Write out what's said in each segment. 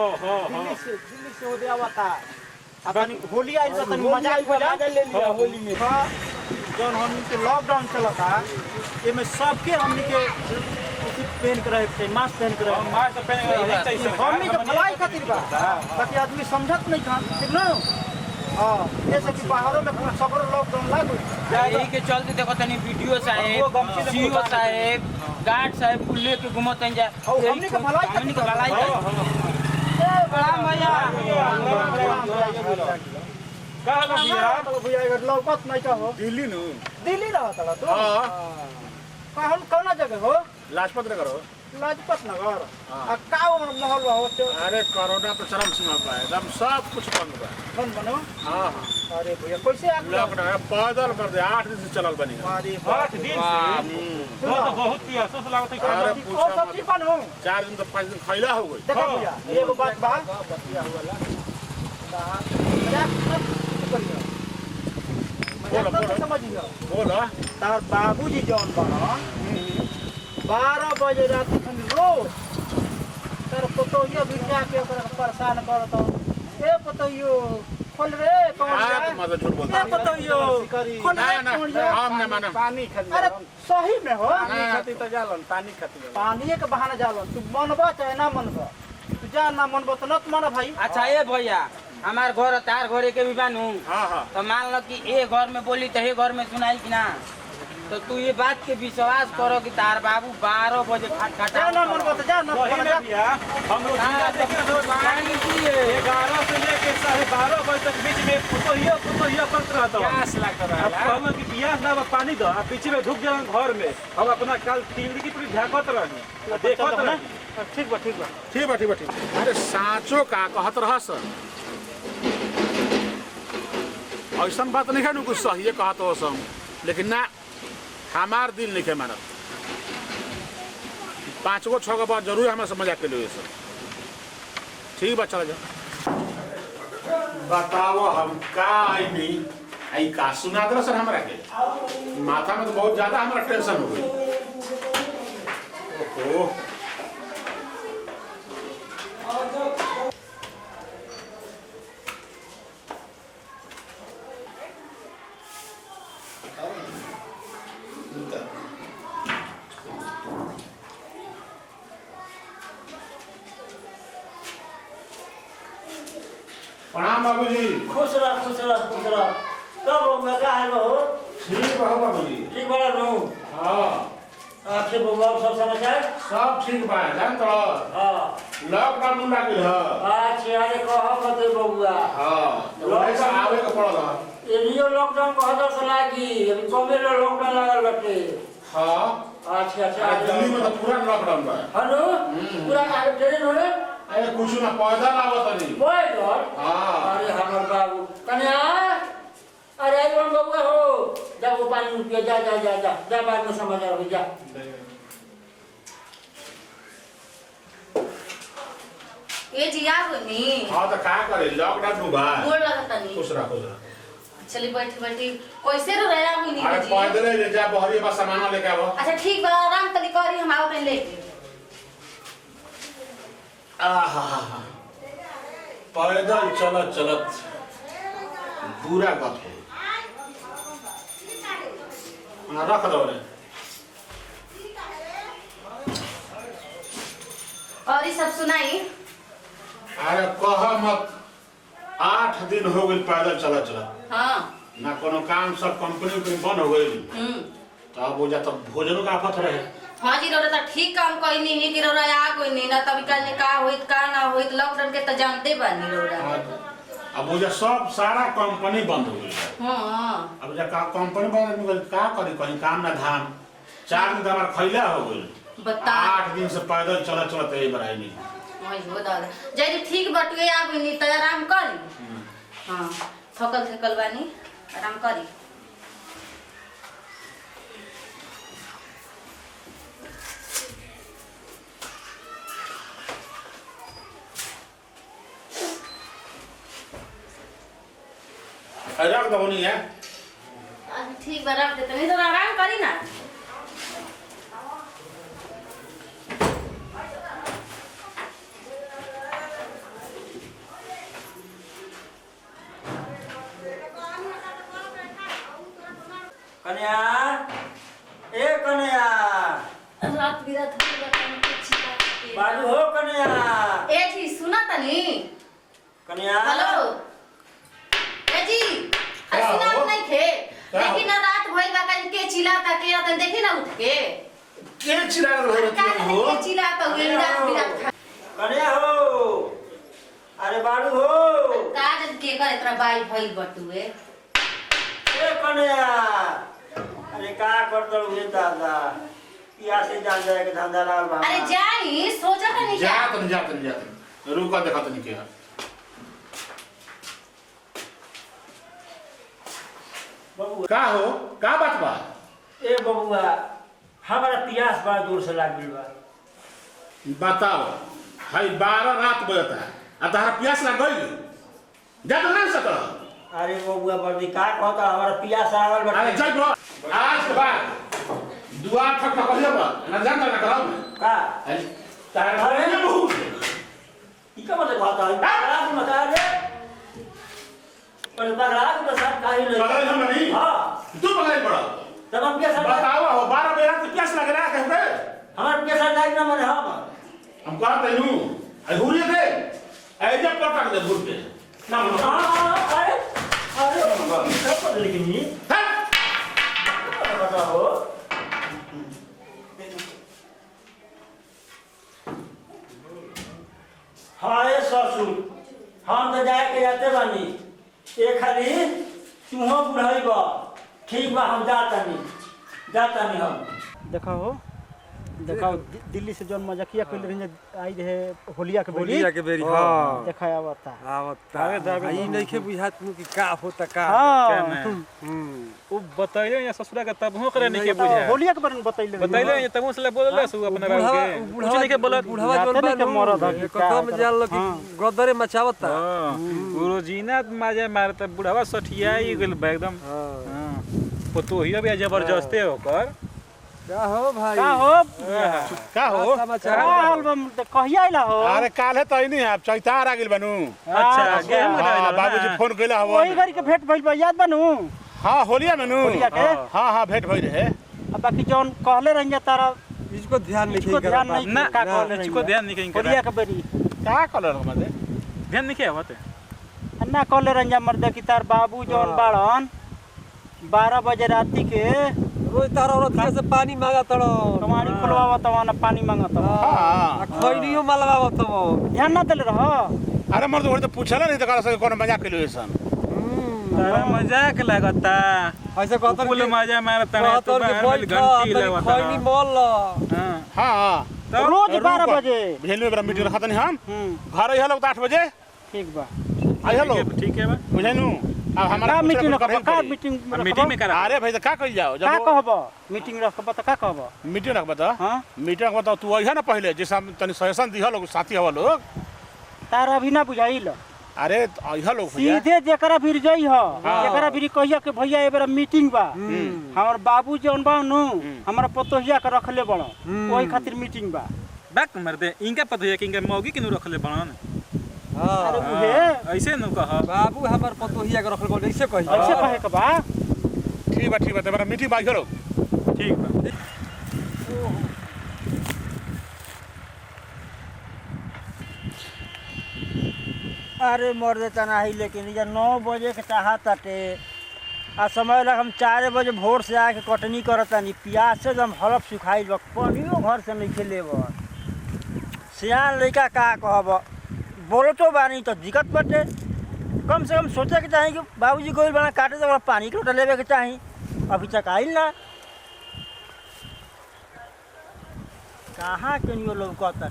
दिल्ली से हो गया था अपनी होली आई तो तनी मजा ले लिया होली में जौन हमनी के लॉकडाउन चला था एमे सबके हमनी के पहन के रहे थे मास्क पहन के रहे मास्क पहन के रहे हमनी के भलाई खातिर बा ताकि आदमी समझत नहीं था ठीक ना हां जैसे कि बाहरों में पूरा सफर लॉकडाउन लागू यही के चलते देखो तनी वीडियो साहब सीओ साहब गार्ड साहब बुल्ले के घुमत हैं जा हमनी के भलाई ए बड़ा भैया का भैया भैया लौकत नहीं का हो दिल्ली नु दिल्ली रहता तू हां कौन कौन जगह हो लाजपत नगर हो लाजपत नगर आ का माहौल हो अरे कोरोना तो चरम सीमा पे है एकदम सब कुछ बंद बा बंद बनो हां अरे भैया कैसे आप लॉकडाउन पैदल कर दे 8 दिन से चलल बनी अरे 8 दिन से तो बहुत ही अफसोस लागत है अरे पूछो सब चीज बन हो 4 दिन तो 5 दिन खैला हो गई देखो भैया एगो बात बा बतिया हुआला बोलो समझियो बोलो तार बाबूजी जौन बा 12 बजे रात में रोज तार पतोहिया बिटिया के ओकरा परेशान करत ए पतोहियो खोल रे कौन हां मत झूठ बोलता ए पतोहियो खोल रे हम न माने पानी खाती अरे सही में हो पानी खाती तो जालन पानी खाती पानी के बहाना जालन तू मनबा चाहे ना मनबा तू जा ना मनबा तो न मन भाई अच्छा ये भैया हमार घर तार घरे के भी बानू हां हां तो मान लो कि ए घर में बोली तो हे घर में सुनाई कि ना तो तू ये बात के विश्वास करो कि तार बाबू 12 बजे खटखटा जा ना मनबा तो जा ना भैया हम लोग पानी पिए 11 से लेके 12:30 बजे तक बीच में कुतोहिया करत रहता प्यास लगता है अब हम की पियास ना पानी दो अब पीछे में ढुक जाए घर में हम अपना कल टीवी की पूरी झाकत रहनी देखत रहनी ठीक बा ठीक बा अरे साचो का कहत रहस ऐसा बात नहीं है कुछ सही कहत हो सम लेकिन ना हमार दिल नहीं के मानत 5 गो 6 गो बात जरूर हमें समझ के लिए सब ठीक बा चला जा बताओ हम का आई का सुना दो सर हमरा के माथा में तो बहुत ज्यादा हमारा टेंशन हो गई ओहो प्रणाम बाबूजी खुश रह कब होगा का है हो ठीक बा बाबूजी ठीक बड़ा रहूं हां आपसे बबुआ सब समाचार सब ठीक बा जान तो हां लॉकडाउन लागल है अच्छा अरे कहो मत बबुआ हां ऐसा आवे के पड़ल है एलियो लॉकडाउन को हदर से लागी अभी कमे लॉकडाउन लागल बटे हां अच्छा दिल्ली में तो पूरा लॉकडाउन बा हेलो पूरा का ट्रेन होले अरे कुछ ना पैदल आवत नहीं बोल डर हां अरे हमर बाबू कन्या अरे कौन बबुआ हो जा वो पानी पिया जा बाद में समाचार हो जा ये जिया होनी हां तो का करे लॉकडाउन बा गोड़ लगता नहीं खुश रह चली बैठी कैसे रो रहा हुई नहीं अरे जी पैदल ले जा बहरी बा सामान लेके आवो अच्छा ठीक बा आराम तनी करी हम आओ तनी लेके आहा पैदल चलत बुरा गप है रख दो रे और ये सब सुनाई अरे कह मत 8 दिन हो गए पैदल चलत हां ना कोनो काम सब कंपनी बंद हो गई तब वो जा तब भोजन का आफत रहे हां जी रोरा त ठीक काम कोई नहीं है कि रोरा आ कोई नहीं ना तब कल का होइत का ना होइत लॉकडाउन के त जानते बानी रोरा अब वो जा सब सारा कंपनी बंद हो गई हां अब जा कंपनी बंद हो गई का करी कहीं काम ना धाम 4 दिन हमार खैला हो गई बता 8 दिन से पैदल चलत यही बराई नहीं ओए हो दादा जय ठीक बटुए आ कोई नहीं त आराम करी हां थकल बानी आराम करी रख दो नहीं है ठीक बा रख देते नहीं तो आराम करी ना कन्या ए कन्या रात बिरात हो गया कुछ बाजू हो कन्या ए जी सुना तनी कन्या हेलो ए जी अरे सुना नहीं थे लेकिन ना रात भइल बा के चिल्लाता के आता देखी ना उठ के चिल्ला रहे हो के चिल्लाता हुए रात बिरात कन्या हो अरे बाजू हो काज के करे इतना बाई भइल बटुए ए कन्या अरे का करत हुए दादा पिया से जान जाए के धंधा लाल बा अरे जाई सोचा था नहीं क्या जात रुका देखा तो नहीं क्या बबुआ का हो का बात बा ए बबुआ हमारा प्यास बड़ा दूर से लाग गइल बा बताओ हाई 12 रात बजता है आ तारा प्यास लग गई जा तो नहीं सकता अरे बबुआ बड़ी का कहता हमारा प्यास आवल बा अरे जय ब्रो आज के बाद दुआ ठक ठक करियो बा ना जानता ना कराओ का अरे तारा अरे ने बहुत ई का मतलब कहता है बड़ा तू मत रे पर बगड़ा तो सब काहे नहीं पकड़ हम नहीं हां तू पकड़ पड़ा तब हम प्यास बताओ हो 12 बजे रात प्यास लग रहा है कहते हमारा प्यास लाग ना मने हम कहते हूं आई हुरिए दे आई जब पटक दे भूल के ना अरे सब कर लेकिन ये बताओ हाय ससुर हम तो जाए के जाते बानी ए खाली तुहो बुढ़ाई बा ठीक बा हम जाता नहीं हम देखो दिल्ली से जौन मजाकिया कइले रही आई रहे होलिया के बेरी हां देखा आवता ई नइखे बुझात नु कि का होता का वो बताइले या ससुरा के तब हो करे नहीं के बुझा होलिया के बारे में बताइले ये तब से बोलले सु अपना बाबू के कुछ नहीं के बोलत बुढ़वा जोन बा मरद है कदम जाल कि गदरे मचावता गुरुजीना माजे मारता बुढ़वा सठियाई गेल बा एकदम हां पतोहिया भी जबरदस्ती होकर का हो भाई का हो समाचार कहिया आइला हो अरे काल है तो नहीं है चैतार आ गेल बनू अच्छा गेम बाबूजी फोन कइला हवा वही घरी के भेंट भइल बा याद बनू हां होलिया में नु होलिया के हां भेंट भई रहे अब बाकी जौन कहले रही तारा इसको ध्यान नहीं इसको ध्यान नहीं ना का कहले रही इसको ध्यान नहीं कहीं होलिया के बेरी का कलर हमारे ध्यान नहीं किया होते अन्ना कहले रही मर्द की तार बाबू जौन बाड़न 12 बजे राती के रोज तारा औरत से पानी मांगा तड़ो कमाड़ी खुलवावा तवा ना पानी मांगत हां खैनियो मलवावा तब ध्यान ना देले रह अरे मर्द वो तो पूछला नहीं तो कल से कोनो मजाक कइलो ऐसन तारा मजाक लगता ऐसे कहत फुल मजा मारता है तो घंटी लगता खैनी मोल हां रोज 12 बजे भेलू बड़ा मीटिंग रखत नहीं हम घर आई लोग 8 बजे ठीक बा आई हेलो ठीक है बा बुझाइनु अब हमारा मीटिंग रखबा का मीटिंग में करा अरे भाई तो का कइल जाओ का जब कहबो मीटिंग रखबा त का कहबो मीटिंग रखबा तो हां मीटिंग रखबा तू आई है ना पहले जैसे हम तनी सजेशन दिया लोग साथी हवा लोग तार अभी ना बुझाइल अरे आई लोग भैया सीधे जेकरा फिर जई ह जेकरा फिर कहिया के भैया एबरा मीटिंग बा हमर बाबू जौन बा नु हमरा पतोहिया के रखले बड़ ओही खातिर मीटिंग बा बैक मरदे इनका पता है कि इनका मौगी किनु रखले बनन अरे उहे ऐसे न कह बाबू हमर पतोहिया के रखल बोल ऐसे कहि ऐसे कहे के बा ठीक बा तेरा मीटिंग बा आई लोग ठीक बा अरे मर्द तना ही लेकिन ये 9 बजे के चाहत ताटे आ समय लग हम 4 बजे भोर से आके कटनी करतानी प्यास से एकदम हलफ सुखाइल बा पानियो घर से नहीं खेलेब सियान लइका का कहब बोलतो बानी तो दिक्कत बाटे कम से कम सोचे के चाही कि बाबूजी गोइल बना काटे तो पानी के लोटा लेवे के चाही अभी तक आइल ना कहाँ केनियो लौकता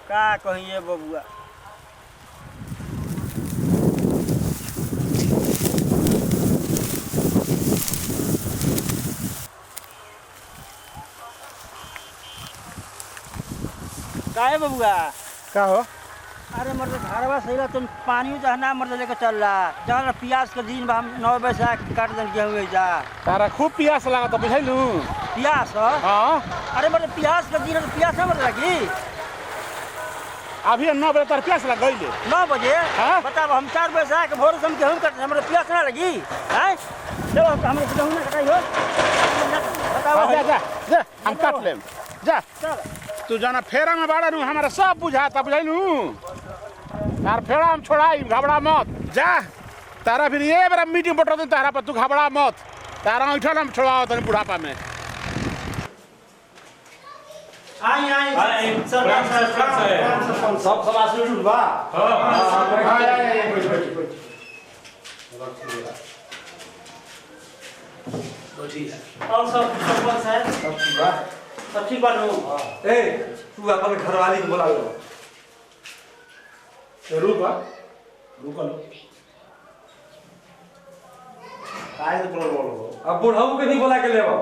का कहिए बबुआ काहे बबुआ का हो अरे मतलब घरवा सही तुम पानी तो ना मतलब लेकर चल रहा जहाँ प्याज के दिन बा हम 9 बजे से आके काट दें गेहूँ जा तारा खूब प्यास लगा तो बुझाइलू प्याज हां अरे मतलब प्याज के दिन प्याज ना मतलब लगी अभी 9 बजे तार प्यास लग गइले 9 बजे हाँ? बताओ हम 4 बजे से आके भोर से हम गेहूँ काट हमारे प्याज ना लगी है चलो हम लोग ना कटाई हो बताओ जा जा जा हम काट लेम जा चल तू जाना फेरा में बाड़ा नु हमारा सब बुझाता बुझाइलू तार फेरा हम छोड़ाई घबरा मत जा तारा फिर ये बड़ा मीटिंग बटो दे तारा पर तू घबरा मत तारा उठल हम छोड़ाओ तने बुढ़ापा में आई सरपंच सब समाज में बा और सब सरपंच साहब सब ठीक बात हो ए तू अपन घरवाली को बुला लो रुक काय तो बोलो अब बुढ़ऊ के नहीं बुला के लेबो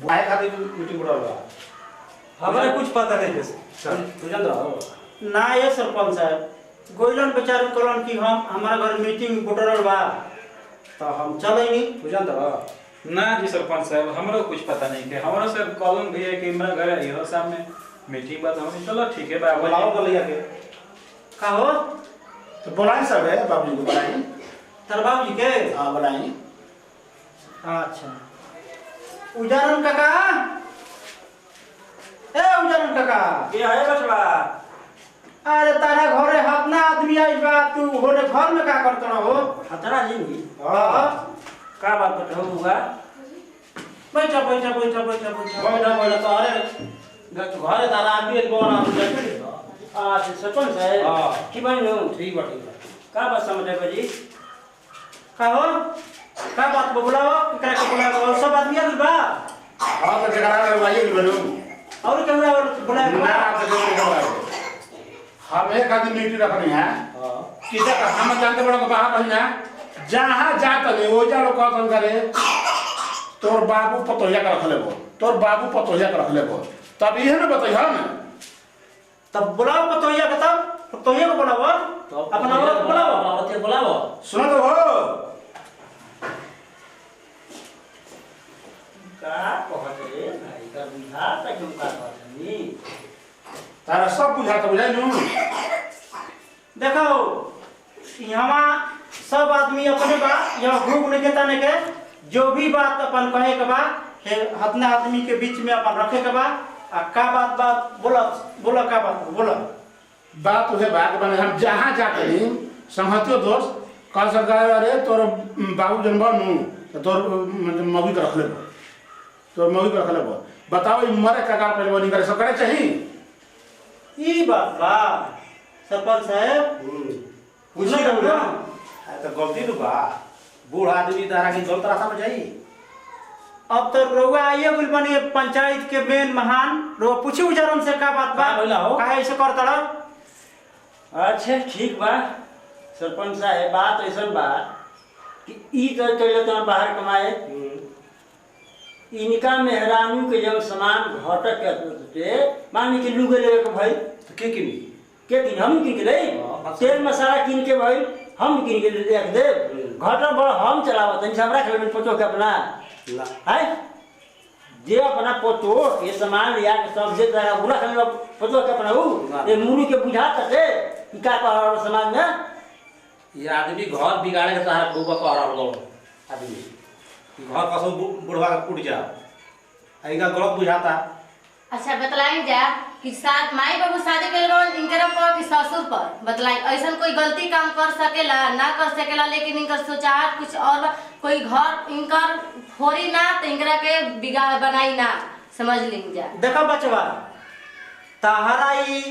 बाय खातिर मीटिंग बुलावा हमारे कुछ पता नहीं है तू जान रहा ना ये सरपंच साहब गोइलन बेचारे कलन कि हम हमारा घर मीटिंग बुटरल बा तो हम चले नहीं तू जान रहा ना जी सरपंच साहब हमरो कुछ पता नहीं के हमरो से कॉलम भैया कि हमरा घर आइयो सामने मीटिंग बात हम चलो ठीक है बाबा बुलाओ गलिया के का हो तो बुलाई सब है बाबूजी को बुलाई तर बाबूजी के हां बुलाई अच्छा उजारन काका ए उजारन काका ये है बचवा अरे तारा घरे हतना आदमी आई बा तू होने घर में का करत रहो हतरा जिंदगी हां का बात बताऊंगा बैठा बैठा बैठा बैठा बैठा बैठा तो अरे घरे तारा आदमी एक बोना अच्छा सरपंच है हां की बनो ठीक बा का बात समझे बजी का हो का बात बुलाओ करा के बुलाओ सब आदमी आ बा हां तो जगह वाली भी बनू और कहूं और बुलाओ ना आप तो हम एक आदमी मीटिंग रखनी है हां किसे का हम जानते बड़ा को बाहर कहीं ना जहां जात ले ओ जा लोग कथन करे तोर बाबू पतोहिया का रख लेबो तोर बाबू पतोहिया का रख लेबो तब इहे न बताइए ना तब बुलाओ पतोहिया के तब पतोहिया को बुलाओ अपना औरत बुलाओ औरत को बुलाओ सुनो तो हो का कहत रे भाई का बुझा तक हम का कहनी तारा सब बुझाता बुझाई नु देखो यहाँ सब आदमी अपने बा यहाँ ग्रुप नहीं देता नहीं के जो भी बात अपन कहे के बा अपने आदमी के बीच में अपन रखे के बा आ का बात बोला बोला का बात बोला बात है बात बने हम जहां जाते नहीं संहतियो दोस्त कल सरकार अरे तोर बाबू जनबा नु तो तोर मौगी का रख लेबो तोर मौगी का रख लेबो बताओ ई मरे का कार पहले नहीं करे सब करे चाहिए ई बात बा सरपंच साहब पूछी ना तो गलती तो बा बूढ़ आदमी तारा की गलत रास्ता में जाई अब तो रउआ आइए गुल बनी पंचायत के मेन महान रउआ पूछी उजारन से का बात बा का बोला हो? काहे ऐसे करतड़ा अच्छा ठीक बा सरपंच साहब बात ऐसा बा कि ई तो चले तो बाहर कमाए इनका मेहरानू के जब सामान घटक के मान के लुगे लेवे के भाई तो के किनी के दिन हम किन के ले तेल मसाला किन के भाई हम किन के ले दे घटा बड़ हम चलावत तनी हमरा खेल में पचो के अपना है जे अपना पतो ये सामान लिया के सब जे तरह बुला खेल में पचो के अपना ऊ ये मुनी के बुझा तते कि का कर समाज में ये आदमी घर बिगाड़े के सहारा खूब कह रहा हो आदमी घर कसो बुढ़वा के उठ जा आइगा गलत बुझाता अच्छा बतलाई जा कि साथ माई बाबू शादी के लोग इनकर पर कि ससुर पर बतलाई ऐसा कोई गलती काम कर सकेला ना कर सकेला लेकिन इनकर सोचाहट कुछ और कोई घर इनकर फोरी ना तो इनकरा के बिगाड़ बनाई ना समझ लीन जा देखा बचवा ताहरा ई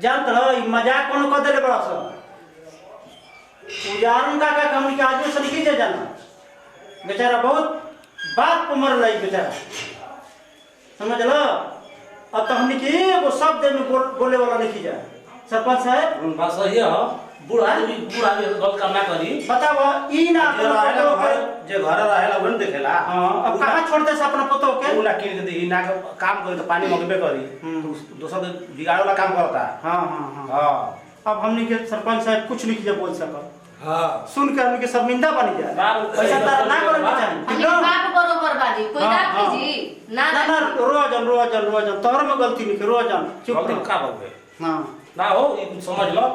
जानत रहो ई मजाक कोनो कर देले बड़ा सा उजारन का हमनी के आदमी से नहीं जाना बेचारा बहुत बात पर मर रही बेचारा समझ लो अब तो हमने की वो शब्द में बोले वाला नहीं जा सरपंच साहब बस सही है बूढ़ आदमी गलत काम ना करी बताओ ई ना जे घर रहेला वन देखेला हां अब कहां छोड़ दे अपना पतो के उ ना किन के दी ना काम करे तो पानी मंगबे करी दोसर बिगाड़ वाला काम करता हां हां हां हां अब हमने के सरपंच साहब कुछ नहीं किया बोल सकत हां सुन के हमने के शर्मिंदा बन जाए ऐसा तारा ना करे हमनी चाहिए बाप बरोबर बानी कोई हाँ, ना हाँ। कीजी ना ना ना रोजन तोहर में गलती नहीं रोजन चुप गलती रहो का बगे हां ना हो ये समझ लो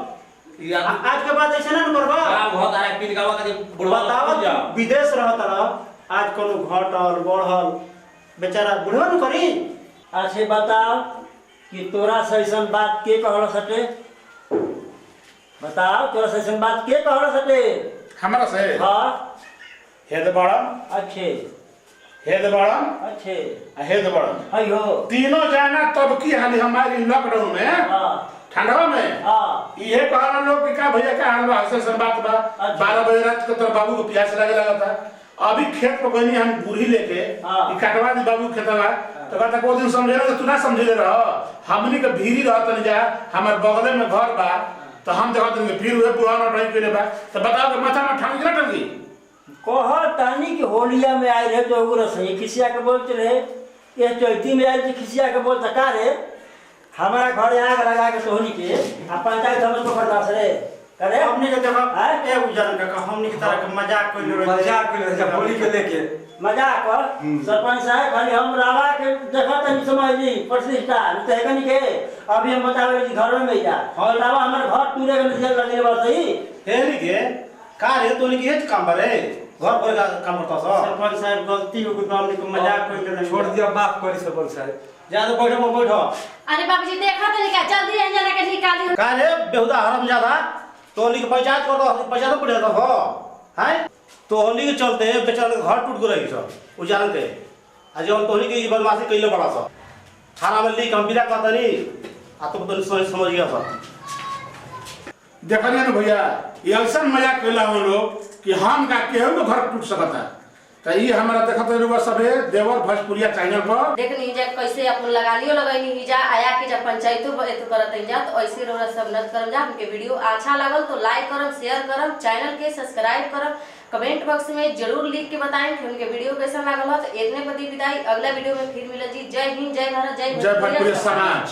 ये आदमी आज के बाद ऐसे ना करबा काम घर तारा पी निकालवा के बुढ़वा बतावा जा तू विदेश रहत रह आज कोनो घटल बढ़ल बेचारा बुढ़वा न करी। अच्छे बताओ कि तोरा से ऐसन बात के कहल सटे? बताओ तोरा से ऐसन बात के कहल सटे? हमारा से हाँ हेद बड़ा अच्छे हेद बड़ा अच्छे हेद बड़ा अयो तीनों जाना तब की हाल हमारी लॉकडाउन में हाँ ठंडवा में हाँ ये कहला लोग कि का भैया का हाल बा ऐसे बात बा 12 बजे रात को तोर बाबू को प्यास लगे लगा था अभी खेत पर गनी हम बूढ़ी लेके हाँ। ई कटवा दी बाबू खेतवा तो कहता को दिन समझेला तो तू ना समझले रह हमनी के भीरी रहत न जा हमर बगले में घर बा तो हम देखत न फिर वे पुराना टाइम के बा तो बताओ कि माथा में ठंडी ना ठंडी कह तानी कि होलिया में आए रहे तो एगो सही खिसिया के बोलते रहे ये चैती में आए तो खिसिया के बोलता का रे हमारा घर आग लगा के सोहनी के आ पंचायत समझ को खरदास रे करे हमनी के देखो हैं? ए उजन का हमनी के तरह के मजाक कइले रहे मजाक कइले जब होली के लेके मजाक कर सरपंच साहब खाली हम रावा के देखत नहीं समझली प्रतिष्ठा तो है कनी के अभी हम बतावे कि घर में जा और रावा हमर घर टूरे के नजर लगे बा सही हेरी के का रे तोनी के हेत काम बारे घर पर का काम करता स सरपंच साहब गलती हो गई हमनी के मजाक कइले रहे छोड़ दिया माफ करी सरपंच साहब जा तो बैठो बैठो अरे बाबूजी देखा तो निकाल जल्दी यहाँ जाने के निकाली का रे बेहुदा हराम ज्यादा तोनी के पंचायत कर दो पैसा तो पड़ेगा हो हैं तो होली के चलते बेचारे के घर टूट गई रही सब उ जान के आज हम तोनी के बदमाशी कइले बड़ा सा थाना में ली कंपीला करतनी आ तो तोनी समझ गया सब देखलिए ना भैया ये ऐसा मजाक कैला हो लोग कि हम का केहू के घर टूट सकता है तो ये हमारा देखत रहुआ सबे देवर भोजपुरिया चैनल पर देखनी जा कैसे अपन लगालियो लगैनी ही जा आया कि जब पंचायतों एतो करत जा तो ऐसे रोरा सब नत करम जा हमके वीडियो अच्छा लागल तो लाइक करम शेयर करम चैनल के सब्सक्राइब करम कमेंट बॉक्स में जरूर लिख के बताएं कि उनके वीडियो कैसा लागल हो। तो इतने बदी विदाई अगला वीडियो में फिर मिले जी। जय हिंद जय भारत जय जय भोजपुरी समाज।